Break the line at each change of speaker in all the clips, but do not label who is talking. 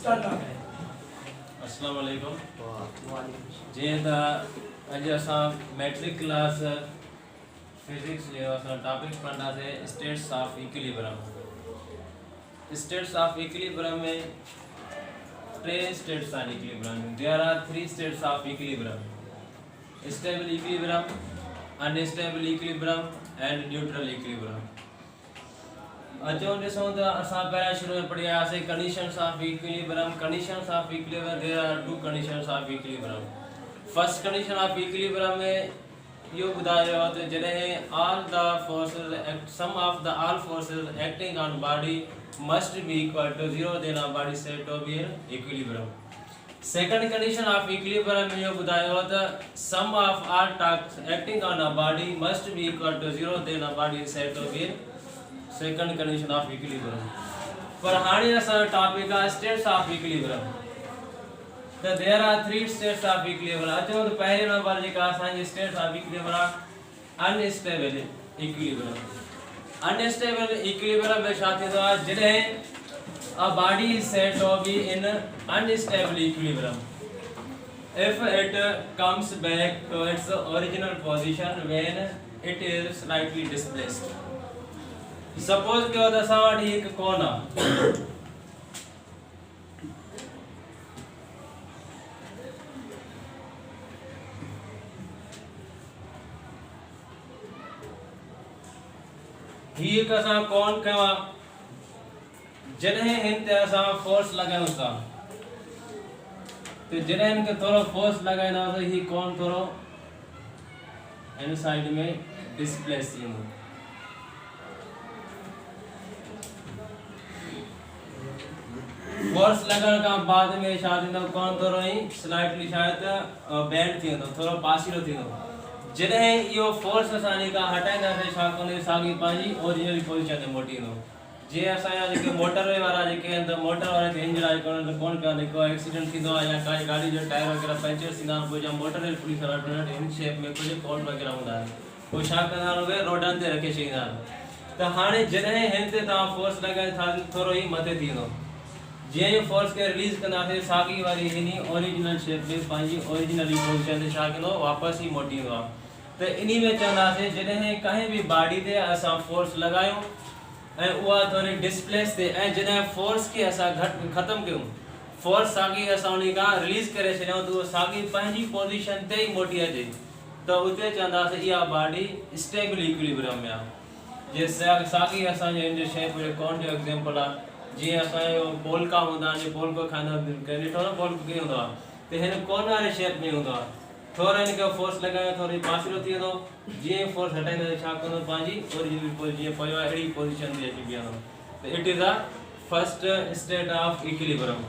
अस्सलाम वालेकुम। जीअं त अॼु असां मैट्रिक क्लास फिजिक्स जो असां टॉपिक पढ़ंदासीं states of equilibrium. States of equilibrium में टे स्टेट्स आहिनि इक्विलिब्रियम में। There are 3 states of equilibrium: stable equilibrium, unstable equilibrium and neutral equilibrium. अचो ॾिसूं त असां पहिरियां शुरू में पढ़ी आयासीं conditions of equilibrium. Conditions of equilibrium, there are 2 conditions of equilibrium. First condition of equilibrium में यो बुधायो त जॾहिं all the forces sum of the all forces acting on body must be equal to 0, then a body said to be in equilibrium. Second condition of equilibrium में यो बुधायो त sum of all torques acting on a body must be equal to 0, then a body said to be in second condition of equilibrium. पर हाणे असां topic आहे states of equilibrium. त there are 3 states of equilibrium. अचो त पहिरें number जेका असांजी स्टेट्स ऑफ इक्विलिब्रियम आहे अनस्टेबल इक्विलिब्रियम। अनस्टेबल इक्विलिब्रियम में छा थींदो आहे जॾहिं a body is said to be in unstable equilibrium if it comes back to its original position when it is slightly displaced। Suppose कयो त असां वटि हिकु कोन आहे, ही हिकु असां कोन कयो आहे। जॾहिं हिन ते असां फोर्स लॻायूं था त जॾहिं हिन खे थोरो फोर्स लॻाईंदासीं ही कोन थोरो हिन साइड में डिस्प्लेस थींदो। फोर्स लगण का बाद में छा थींदो कोन थोरो ई स्लाइटली शायद बेंड थींदो, थोरो पासीरो थींदो। जॾहिं इहो फोर्स असां इन खां हटाईंदासीं छा कंदो साॻी पंहिंजी ओरिजिनल पोजीशन ते मोटी ईंदो। जीअं असांजा जेके मोटर वारा जेके आहिनि त मोटर वारे ते इंजन आहे कोन त कोन कंदा, को एक्सीडेंट थींदो आहे या काई गाॾी जो टायर वग़ैरह पंचर थींदा आहिनि, पोइ जा मोटर पूरी तरह इन शेप में कुझु कोन वग़ैरह हूंदा आहिनि, पोइ छा कंदा आहिनि उहे रोडनि ते रखे छॾींदा आहिनि। त हाणे जॾहिं हिन ते तव्हां फोर्स लॻाए था थोरो ई मथे थींदो। जीअं फोर्स के रिलीज कंदासीं साॻी वारी हिन ओरिजिनल शेप में पंहिंजी ओरिजिनल पोजीशन ते छा कंदो वापसि ई मोटी ईंदो आहे। त इन में चवंदासीं जॾहिं कंहिं बि बॉडी ते असां फोर्स लॻायूं ऐं उहा थोरी डिस्प्लेस थिए ऐं जॾहिं फोर्स खे असां घटि ख़तमु कयूं, फोर्स साॻी असां उन खां रिलीज़ करे छॾियूं त उहा साॻी पंहिंजी पोजीशन ते ई मोटी अचे, त उते चवंदासीं इहा बॉडी स्टेबल इक्विलिब्रियम में आहे। जे साॻी असांजे हिन जो शेप कोन जो एग्जाम्पल आहे, जीअं असांजो पोलका हूंदा आहिनि, पोलको खाईंदा ॾिठो न पोलको कीअं हूंदो आहे, त हिन कोन वारे शेप में हूंदो आहे। थोरो हिन खे फोर्स लॻायो थोरो पासीरो थी वेंदो, जीअं फोर्स हटाईंदासीं छा कंदो पंहिंजी ओरिजिनल जीअं पियो आहे अहिड़ी पोजीशन ते अची बीहंदो। त it is a first state of equilibrium.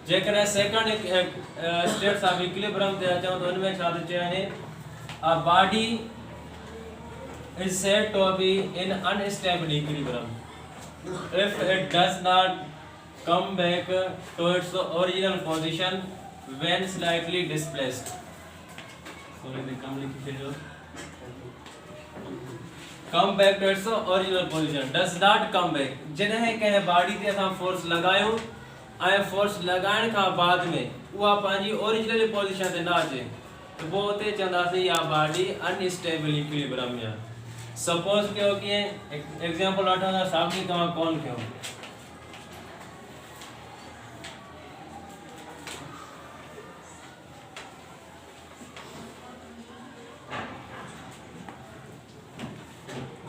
जेकॾहिं सेकंड स्टेट्स ऑफ इक्विलिब्रियम ते अचूं त हुन में छा थो चए a body is said to be in unstable equilibrium if it does not come back to its original position when slightly displaced। come back to its original position does not come back। जॾहिं कंहिं body ते असां force लॻायूं ऐं force लॻाइण खां बाद में उहा पंहिंजी ओरिजिनल पोजीशन ते न अचे त पोइ उते चवंदासीं इहा बॉडी अनस्टेबल इक्विलिब्रियम में आहे। सपोज कयो कीअं एग्जाम्पल वठो त साॻी तव्हां कोन कयो,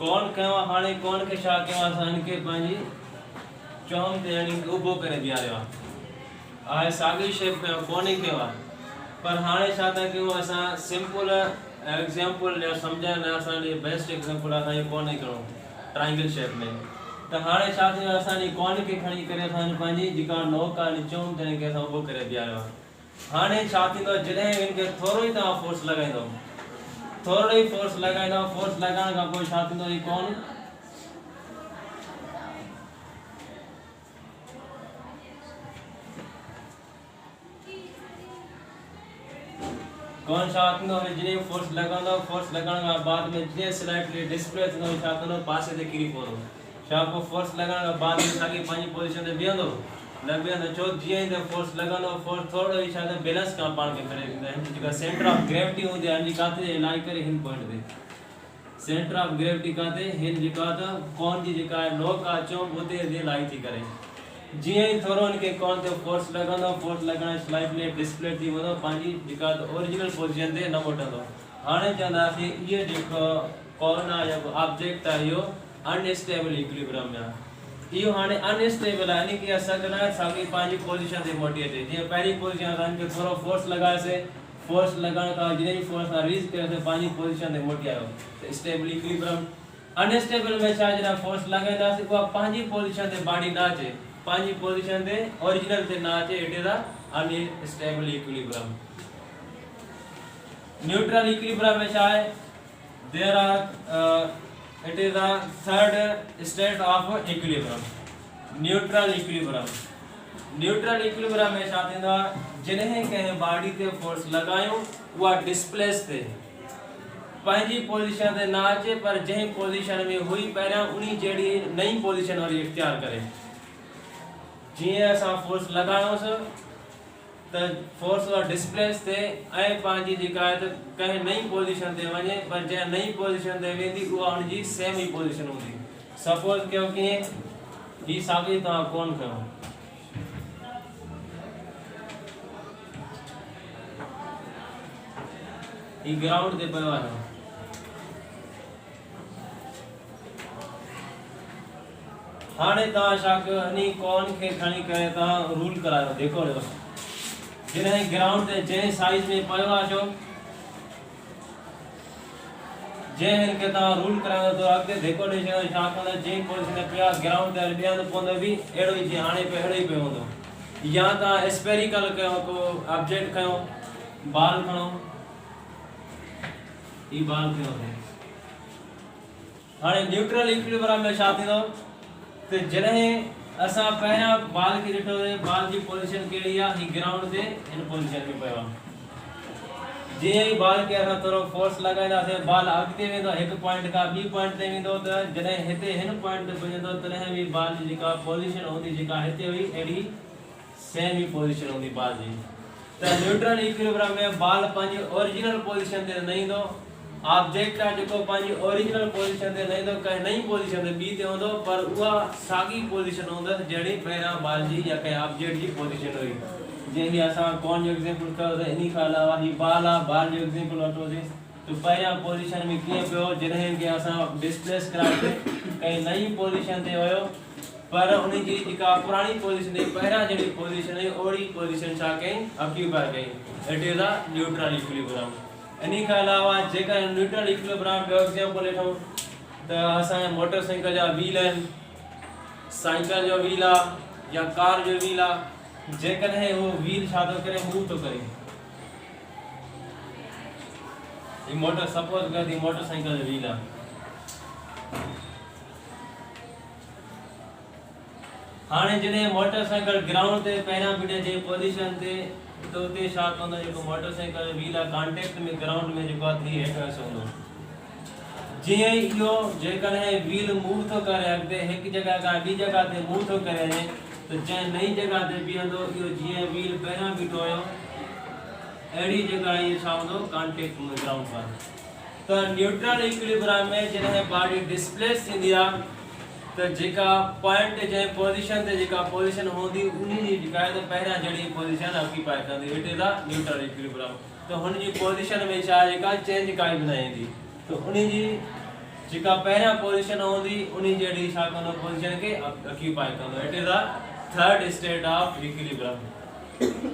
कोन कयो। हाणे कोन खे छा कयो असां हिन खे पंहिंजी चौम ते यानी उभो करे बीहारियो आहे साॻी शेप में कोन ई कयो आहे। पर हाणे छा था कयूं असां सिंपल एग्जाम्पल सम्झण लाइ असांजी बेस्ट एग्जाम्पल असांखे कोन ई करिणो ट्राइंगल शेप में। त हाणे छा थींदो असांजी कोन खे खणी करे असां पंहिंजी जेका नोक आहे चौम ते हिन खे असां उभो करे बीहारियो आहे। हाणे छा थींदो जॾहिं हिन खे थोरो ई तव्हां फोर्स लॻाईंदव, थोरो ई फोर्स लॻाईंदव, फोर्स लॻाइण खां पोइ छा थींदो ही कोन कौन सा आत्मा है जिन्हें फोर्स लगाना फोर्स लगाने के बाद में जिन्हें स्लाइटली डिस्प्ले थो छा कंदो पासे ते किरी पवंदो छा को फोर्स लगाने के बाद में सागी पंहिंजी पोजीशन ते बीहंदो न बीहंदो छो जीअं ई फोर्स लॻंदो फोर्स थोरो ई छा बैलेंस का पाण खे करे ॾींदा आहिनि जेका सेंटर ऑफ ग्रेविटी हूंदी आहे हिन काथे इलाही करे हिन पॉइंट ते सेंटर ऑफ ग्रेविटी काथे हिन जेका त कोन जी जेका नोक आहे चऊं उते इलाही थी करे जीअं ई थोरो हिनखे कोन ते फोर्स लॻंदो फोर्स लॻण स्लाइडली डिस्प्ले थी वेंदो पंहिंजी जेका ओरिजिनल पोजीशन ते न मोटंदो हाणे चवंदासीं इहो जेको कोन आहे जेको ऑब्जेक्ट आहे इहो अनस्टेबल इक्विलिब्रियम में आहे इहो हाणे अनस्टेबल आहे यानी कि असांखे न साॻी पंहिंजी पोजीशन ते मोटी अचे जीअं पहिरीं पोजीशन असां हिनखे थोरो फोर्स लॻायोसीं फोर्स लॻाइण खां जॾहिं बि फोर्स सां रीच कयोसीं पंहिंजी पोजीशन ते मोटी आयो त स्टेबल इक्विलिब्रियम अनस्टेबल में छा जॾहिं फोर्स लॻाईंदासीं उहा पंहिंजी पोजीशन ते बॉडी न अचे पंहिंजी पोजीशन ते ओरिजिनल ते न अचे it is a unstable equilibrium neutral equilibrium में छा आहे there are it is the third state of equilibrium neutral equilibrium में छा थींदो आहे जॾहिं कंहिं बॉडी ते फोर्स लॻायूं उहा डिस्प्लेस ते पंहिंजी पोजीशन ते न अचे पर जंहिं पोजीशन में हुई पहिरियां उन्ही जहिड़ी नई पोजीशन वरी इख्तियार करे जीअं असां फोर्स लॻायोसीं त फोर्स उहा डिस्प्लेस ते ऐं पंहिंजी जेका आहे त कंहिं नई पोजीशन ते वञे पर जंहिं नई पोजीशन ते वेंदी उहा हुनजी सेम ई पोजीशन हूंदी सपोज कयो कीअं हीअ साॻी तव्हां कोन कयो हीअ ग्राउंड ते पियो आहे हाणे तव्हां छा कयो हिन कोन खे खणी करे तव्हां रूल करायो जेको जॾहिं ग्राउंड ते जंहिं साइज में पियो आहे छो जंहिं हिनखे तव्हां रूल करायो त अॻिते जेको ॾेई छॾियो छा कंदा जंहिं पोजीशन ते पिया ग्राउंड ते बीहंदो पवंदो बि अहिड़ो ई जीअं हाणे पियो अहिड़ो ई पियो हूंदो या तव्हां स्पेरिकल कयो को ऑब्जेक्ट खयो बॉल खणो ही बॉल खयो हाणे न्यूट्रल इक्विलिब्रियम में छा थींदो तो जॾहिं असां पहिरियां बॉल खे ॾिठो बॉल जी पोजीशन कहिड़ी आहे ही ग्राउंड ते हिन पोजीशन में पियो आहे जीअं ई बॉल खे असां थोरो फोर्स लॻाईंदासीं बॉल अॻिते वेंदो हिकु पॉइंट खां ॿी पॉइंट ते वेंदो त जॾहिं हिते हिन पॉइंट ते पुॼंदो तॾहिं बि बॉल जी जेका पोजीशन हूंदी जेका हिते हुई अहिड़ी सेम ई पोजीशन हूंदी बॉल जी त न्यूट्रल इक्विलिब्रियम में बॉल पंहिंजी ओरिजिनल पोजीशन ते न ईंदो ऑब्जेक्ट आहे जेको पंहिंजी ओरिजिनल पोजीशन ते न ईंदो कंहिं नई पोजीशन ते ॿी ते हूंदो पर उहा साॻी पोजीशन हूंदसि जहिड़ी पहिरियां बॉल जी या कंहिं ऑब्जेक्ट जी पोजीशन हुई जीअं की असां कोन जो एग्जांपल कयो त इन खां अलावा ही बॉल आहे बॉल जो एग्जांपल वठोसीं त पहिरियां पोजीशन में कीअं पियो जॾहिं की असां डिस्प्लेस करायोसीं कंहिं नई पोजीशन ते हुयो पर उन जी जेका पुराणी पोजीशन हुई पहिरियां जहिड़ी पोजीशन हुई ओड़ी पोजीशन छा कई ऑक्यूपाई कई it is a neutral equilibrium इन खां अलावा जेका न्यूट्रल इक्विलिब्रियम ॿियो एग्जांपल वठूं त असांजे मोटरसाइकिल जा व्हील आहिनि साइकिल जो व्हील आहे या कार जो व्हील आहे जेकॾहिं उहो व्हील छा थो करे मूव थो करे ही मोटर सपोज कर थी मोटरसाइकिल जो व्हील आहे हाणे जॾहिं मोटरसाइकिल ग्राउंड ते पहिरियां बीठे जे पोजीशन ते तो उते छा कंदो जेको मोटरसाइकिल जो व्हील आहे कॉन्टेक्ट में ग्राउंड में जेको आहे थी हेठि हूंदो जीअं ई इहो जेकॾहिं व्हील मूव थो करे अॻिते हिकु जॻह खां ॿी जॻह ते मूव थो करे वञे त जंहिं नई जॻह ते बीहंदो इहो जीअं व्हील पहिरियां बीठो हुयो अहिड़ी जॻह इहो छा हूंदो कॉन्टेक्ट में ग्राउंड पर त न्यूट्रल इक्विलिब्रियम में जॾहिं बॉडी डिस्प्लेस थींदी आहे त जेका पॉइंट जंहिं पोजीशन ते जेका पोजीशन हूंदी उन जी जेका आहे त पहिरियां जहिड़ी पोजीशन ऑक्यूपाई कंदी it is a neutral equilibrium त हुन जी पोजीशन में छा जेका चेंज काई बि न ईंदी त उन जी जेका पहिरियां पोजीशन हूंदी उन जहिड़ी छा कंदो पोजीशन खे ऑक्यूपाई कंदो it is a third state of equilibrium